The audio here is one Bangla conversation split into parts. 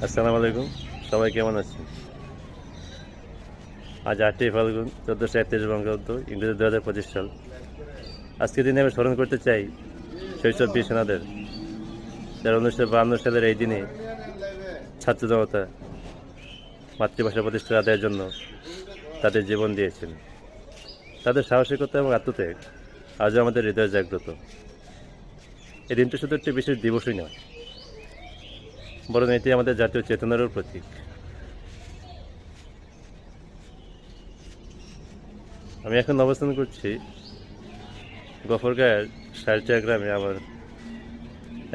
আসসালামু আলাইকুম, সবাই কেমন আছেন? আজ 8ই ফাল্গুন 1431 বঙ্গাব্দ, ইংরেজি 2025 সাল। আজকের দিনে আমি স্মরণ করতে চাই শৈশব বীর সেনাদের, যারা 1952 সালের এই দিনে ছাত্র জনতা মাতৃভাষা প্রতিষ্ঠার আদায়ের জন্য তাদের জীবন দিয়েছেন। তাদের সাহসিকতা এবং আত্মত্যাগ আজও আমাদের হৃদয়ে জাগ্রত। এই দিনটি শুধু একটি বিশেষ দিবসই নয়, বরং এটি আমাদের জাতীয় চেতনারও প্রতীক। আমি এখন অবস্থান করছি গফরগাঁয়ের সারচা গ্রামে, আমার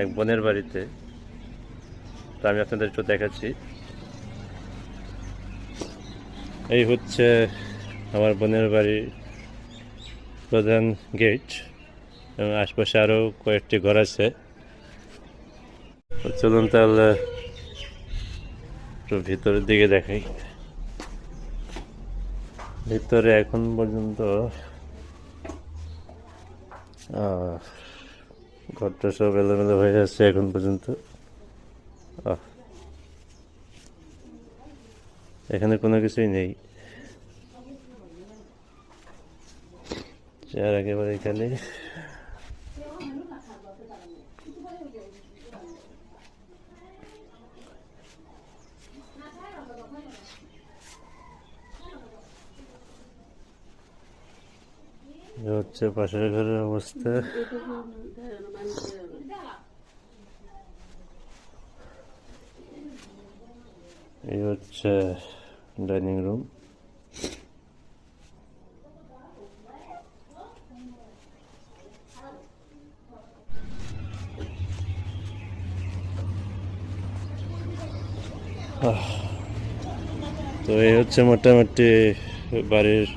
এক বোনের বাড়িতে। তো আমি আপনাদের একটু দেখাচ্ছি। এই হচ্ছে আমার বোনের বাড়ির প্রধান গেট, এবং আশপাশে আরও কয়েকটি ঘর আছে। চলুন তাহলে একটু ভিতরের দিকে দেখাই। ভিতরে এখন পর্যন্ত ঘরটা সব এলোমেলো হয়ে আছে এখন পর্যন্ত। এখানে কোনো কিছুই নেই, চেয়ার একেবারে খালি। হচ্ছে পাশের ঘরের অবস্থা। এই হচ্ছে ডাইনিং রুম। তো এই হচ্ছে মোটামুটি বাড়ির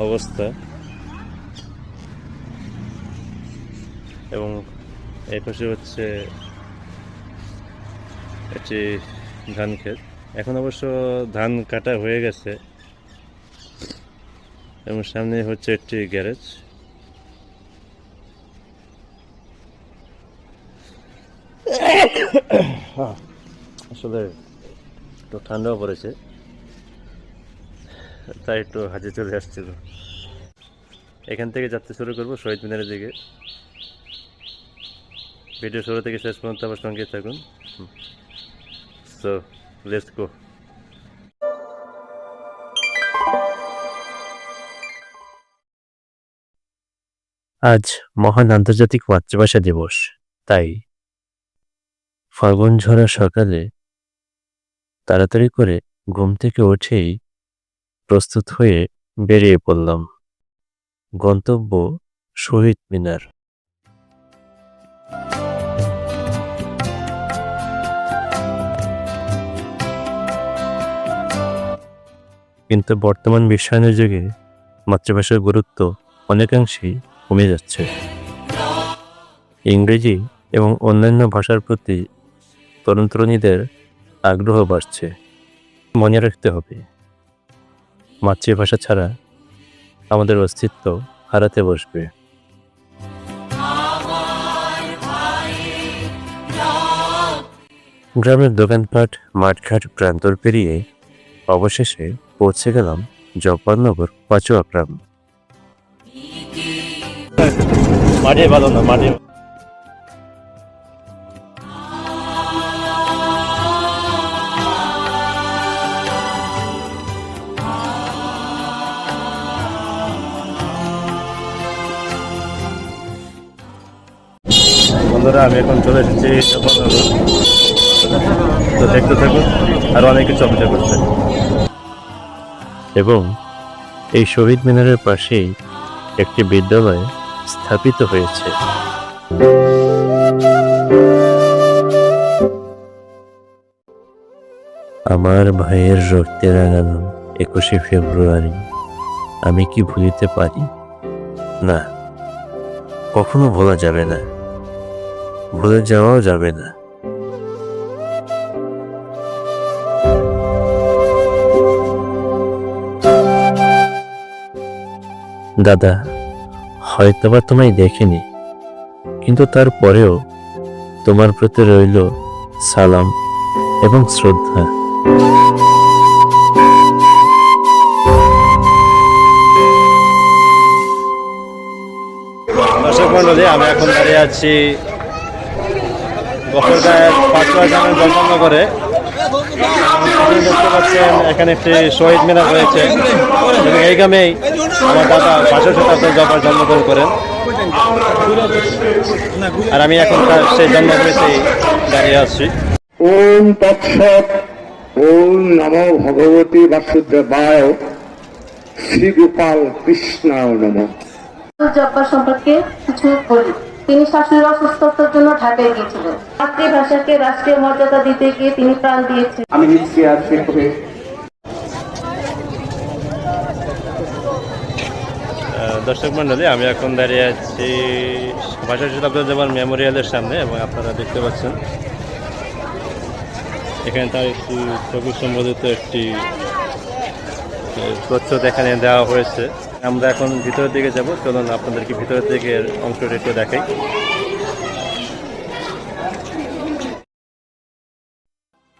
অবস্থা। এবং এই পাশে হচ্ছে একটি ধান ক্ষেত। এখন অবশ্য ধান কাটা হয়ে গেছে, এবং সামনে হচ্ছে একটি গ্যারেজ। আসলে একটু ঠান্ডাও পড়েছে, তাই একটু হাজে চলে আসছিল। এখান থেকে যাত্রা শুরু করবো শহীদ মিনারের দিকে। ভিডিও শুরু থেকে শেষ পর্যন্ত আমার সঙ্গে থাকুন। So let's go. আজ মহান আন্তর্জাতিক মাতৃভাষা দিবস, তাই ফাল্গুন ঝরা সকালে তাড়াতাড়ি করে ঘুম থেকে উঠেই প্রস্তুত হয়ে বেরিয়ে পড়লাম। গন্তব্য শহীদ মিনার। কিন্তু বর্তমান বিশ্বায়নের যুগে মাতৃভাষার গুরুত্ব অনেকাংশেই কমে যাচ্ছে। ইংরেজি এবং অন্যান্য ভাষার প্রতি তরুণ তরুণীদের আগ্রহ বাড়ছে। মনে রাখতে হবে, মাতৃভাষা ছাড়া আমাদের অস্তিত্ব হারাতে বসবে। গ্রামের দোকানপাট, মাঠঘাট, প্রান্তর পেরিয়ে অবশেষে পৌঁছে গেলাম জব্বারনগর পাচুয়া গ্রাম। মাঠে ভালো না, মাঠে বন্ধুরা, আমি এখন চলে এসেছি জব্বারনগর। তো দেখতে থাকুন, আরো অনেক কিছু অপেক্ষা করছে। এবং এই শহীদ মিনারের পাশেই একটি বিদ্যালয় স্থাপিত হয়েছে। আমার ভাইয়ের রক্তে রাঙানো 21শে ফেব্রুয়ারি আমি কি ভুলিতে পারি? না, কখনো ভোলা যাবে না, ভুলে যাওয়াও যাবে না। দাদা, হয়তোবা তোমায় দেখিনি, কিন্তু তারপরেও তোমার প্রতি রইল সালাম এবং শ্রদ্ধা। দর্শক মন্ডলী, আমি এখন দাঁড়িয়ে আছি গফরগাঁয়ের পাঁচুয়া গ্রামের জলপাননগরে। দেখতে পাচ্ছেন এখানে একটি শহীদ মিনার রয়েছে এবং এই গ্রামেই আমার দাদা 500 শতাব্দীর জবার জন্মগ্রহণ করেন। আর আমি এখন তার সেই জন্মভূমিতেই দাঁড়িয়ে আছি। ওম তৎসৎ। ওম নমো ভগবতী বাসুদেবায়। শ্রী গোপাল কৃষ্ণায় নমঃ। জব্বার সম্পর্কে কিছু বলি। তিনি শাশুড়ির অসুস্থতার জন্য ঢাকায় গিয়েছিলেন। মাতৃভাষাকে রাষ্ট্রীয় মর্যাদা দিতে গিয়ে তিনি প্রাণ দিয়েছেন। আমি নিচ্ছি আর শেখ হয়ে দর্শক মন্ডলী, আমি এখন দাঁড়িয়ে আছি 500 শতাব্দীর জবার মেমোরিয়ালের সামনে এবং আপনারা দেখতে পাচ্ছেন এখানে তার একটি ছবি সম্বন্ধিত একটি প্রচ্ছদ এখানে দেওয়া হয়েছে। আমরা এখন ভিতরের দিকে যাব, চলুন আপনাদেরকে ভিতরের দিকের অংশটা একটু দেখাই।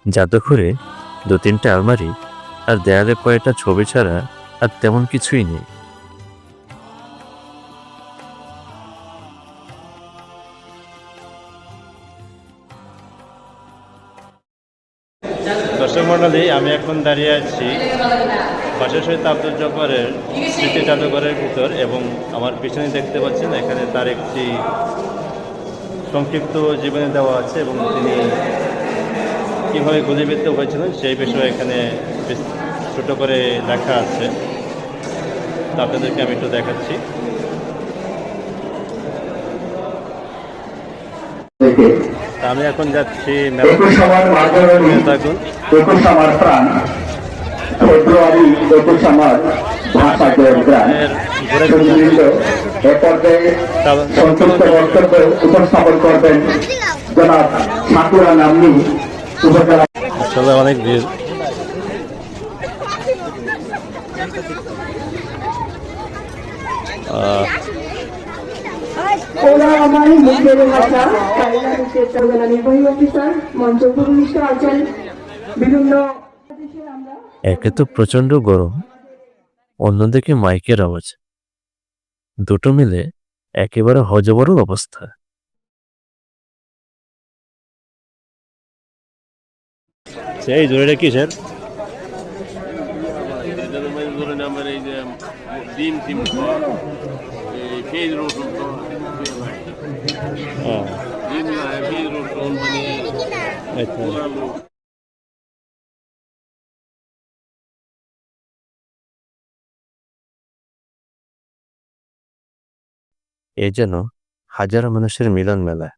জাদুঘরে 2-3টা আলমারি আর দেয়ালে কয়েকটা ছবি ছাড়া আর তেমন কিছুই নেই। দর্শক মন্ডলী, আমি এখন দাঁড়িয়ে আছি 500 শতাব্দীর জব্বারের স্মৃতি জাদুঘরের ভিতর এবং আমার পিছনে দেখতে পাচ্ছেন এখানে তার একটি সংক্ষিপ্ত জীবনী দেওয়া আছে এবং তিনি কীভাবে গুলিবিদ্ধ হয়েছিলেন সেই বিষয়ে এখানে ছোট করে লেখা আছে। তা আপনাদেরকে আমি একটু দেখাচ্ছি। তা আমি এখন যাচ্ছি একুশ আমার মাঝারি, থাকুন। একুশ আমার প্রাণ, ফেব্রুয়ারি 21 আমার ভাষা গ্রাম। সুধীবৃন্দ, এ পর্যায়ে সংক্ষিপ্ত বক্তব্য উপস্থাপন করবেন জনাব সাকুরা নামনি উপজেলা। আসলে অনেক ভিড়। ওরা আমার মুখের ভাষা কায়দা নিচে চলবেন নির্বাহী অফিসার মঞ্চ ভূমিষ্ঠ আছেন বিভিন্ন দেশের আমরা। একে তো প্রচন্ড গরম, অন্যদিকে মাইকের আওয়াজ, দুটো মিলে একেবারে হজবরল অবস্থা। সেই জোরে কিসের? এ যেন হাজারো মানুষের মিলন মেলা।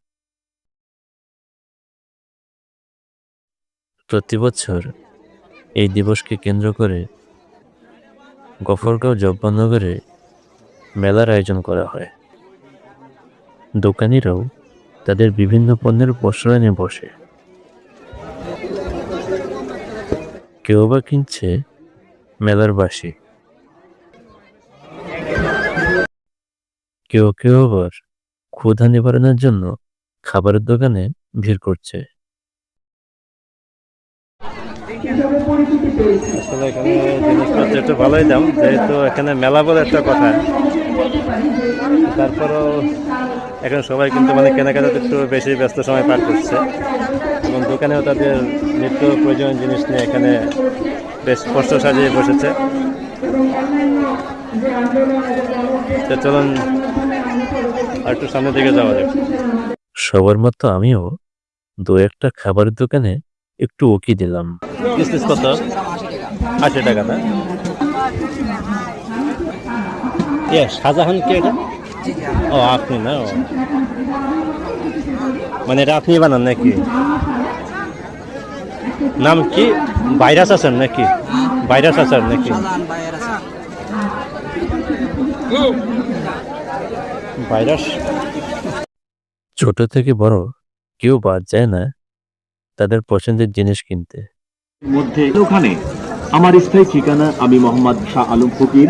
প্রতি বছর এই দিবসকে কেন্দ্র করে গফরগাঁও জব্বারনগরে মেলার আয়োজন করা হয়। দোকানিরাও তাদের বিভিন্ন পণ্যের পসরা নিয়ে বসে। কেউ বা কিনছে মেলার বাসি, কেউ কেউ আবার ক্ষুধা নিবারণের জন্য খাবারের দোকানে ভিড় করছে। আসলে এখানে জিনিসপত্র একটু ভালোই দাম, যেহেতু এখানে মেলা বলে একটা কথা। তারপরও এখন সবাই কিন্তু মানে কেনাকাটাতে একটু বেশি ব্যস্ত সময় পার করছে এবং দোকানেও তাদের নিত্য প্রয়োজনীয় জিনিস নিয়ে এখানে বেশ কষ্ট সাজিয়ে বসেছে। তো চলুন আর একটু সামনের দিকে যাওয়া যাক। সবার মতো আমিও 2-1টা খাবারের দোকানে একটু উকি দিলাম। কিসমিস কত? 80 টাকা। না শাহজাহান কে এটা? ও আপনি না? ও মানে এটা আপনি বানান নাকি? নাম কি? ভাইরাস আছেন নাকি? ভাইরাস আছেন নাকি? ভাইরাস। ছোট থেকে বড় কেউ বাদ যায় না তাদের পছন্দের জিনিস কিনতে। মধ্যে ওখানে আমার স্থায়ী ঠিকানা। আমি মোহাম্মদ শাহ আলম ফকির।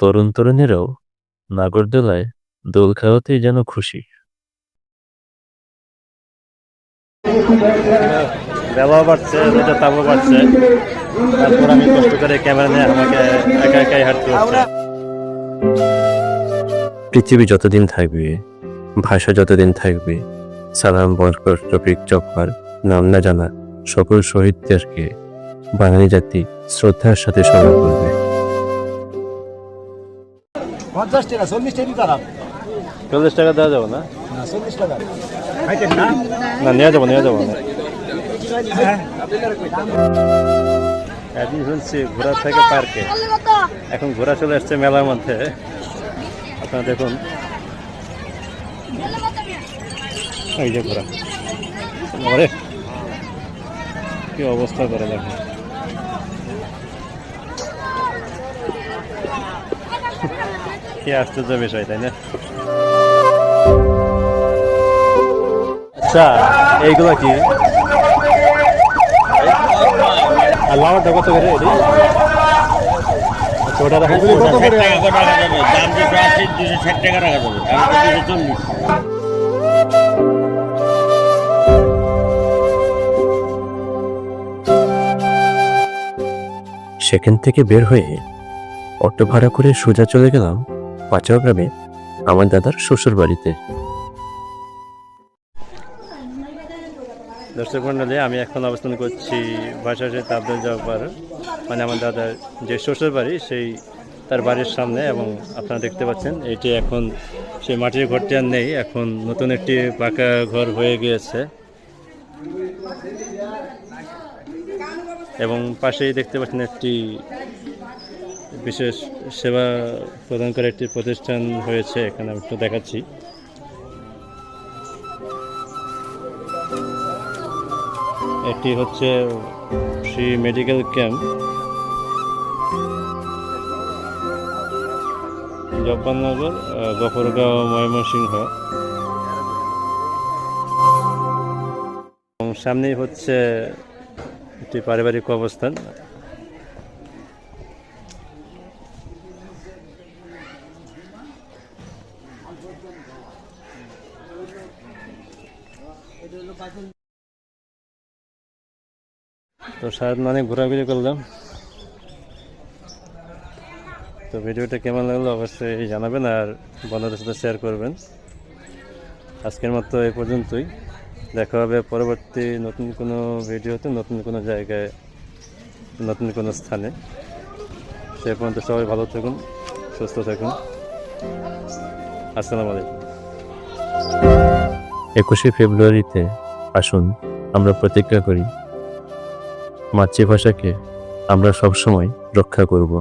তরুণ তরুণীরাও নাগরদোলায় দোল খাওয়াতেই যেন খুশি। বেলাও বাড়ছে, এটা তাপও বাড়ছে, তারপর আমি কষ্ট করে ক্যামেরা নিয়ে আমাকে একা একাই হাঁটতে হচ্ছে। পৃথিবী যতদিন থাকবে, ভাষা যতদিন থাকবে, সালাম বরকত রফিক জব্বার নাম না জানা সকল শহীদদেরকে বাঙালি জাতি শ্রদ্ধার সাথে স্মরণ করবে। 50 টাকা 40 টাকা দিতে পারাম 40 টাকা দেওয়া যাবো না? না 40 টাকা খাইতেন না না, নিয়ে যাবো না। একদিন শুনছি ঘোরা থেকে পার্কে, এখন ঘোরা চলে আসছে মেলার মধ্যে। আপনারা দেখুন, এই যে ঘোরা, আরে কি অবস্থা করে দেখুন। কি আশ্চর্য বিষয়, তাই না? আচ্ছা, এইগুলা কি? আর লাউটা কত করে? আচ্ছা, ওটা রাখা যাবে? কত করে দাম যেটা আছে 260 টাকা রাখা যাবে, আমি তো 240। সেখান থেকে বের হয়ে অটো ভাড়া করে সোজা চলে গেলাম পাচাও গ্রামে আমার দাদার শ্বশুর বাড়িতে। দর্শক মন্ডলী, আমি এখন অবস্থান করছি ভাষার সাথে আব্দুল জব্বার, মানে আমার দাদার যে শ্বশুর বাড়ি, সেই তার বাড়ির সামনে। এবং আপনারা দেখতে পাচ্ছেন এটি এখন সেই মাটির ঘরটি আর নেই, এখন নতুন একটি পাকা ঘর হয়ে গিয়েছে। এবং পাশেই দেখতে পাচ্ছেন একটি বিশেষ সেবা প্রদান করে একটি প্রতিষ্ঠান হয়েছে, এখানে আমি একটু দেখাচ্ছি। এটি হচ্ছে শ্রী মেডিকেল ক্যাম্প, জব্বারনগর, গফরগাঁও, ময়মনসিংহ। এবং সামনেই হচ্ছে একটি পারিবারিক অবস্থান। তো সারাদিন অনেক ঘোরাঘুরি করলাম। তো ভিডিওটা কেমন লাগলো অবশ্যই জানাবেন, আর বন্ধুদের সাথে শেয়ার করবেন। আজকের মতো এই পর্যন্তই, দেখা হবে পরবর্তী নতুন কোনো ভিডিওতে, নতুন কোনো জায়গায়, নতুন কোনো স্থানে। সে পর্যন্ত সবাই ভালো থাকুন, সুস্থ থাকুন। আসসালামু আলাইকুম। 21শে ফেব্রুয়ারিতে আসুন আমরা প্রতিজ্ঞা করি, মাতৃভাষাকে আমরা সবসময় রক্ষা করব।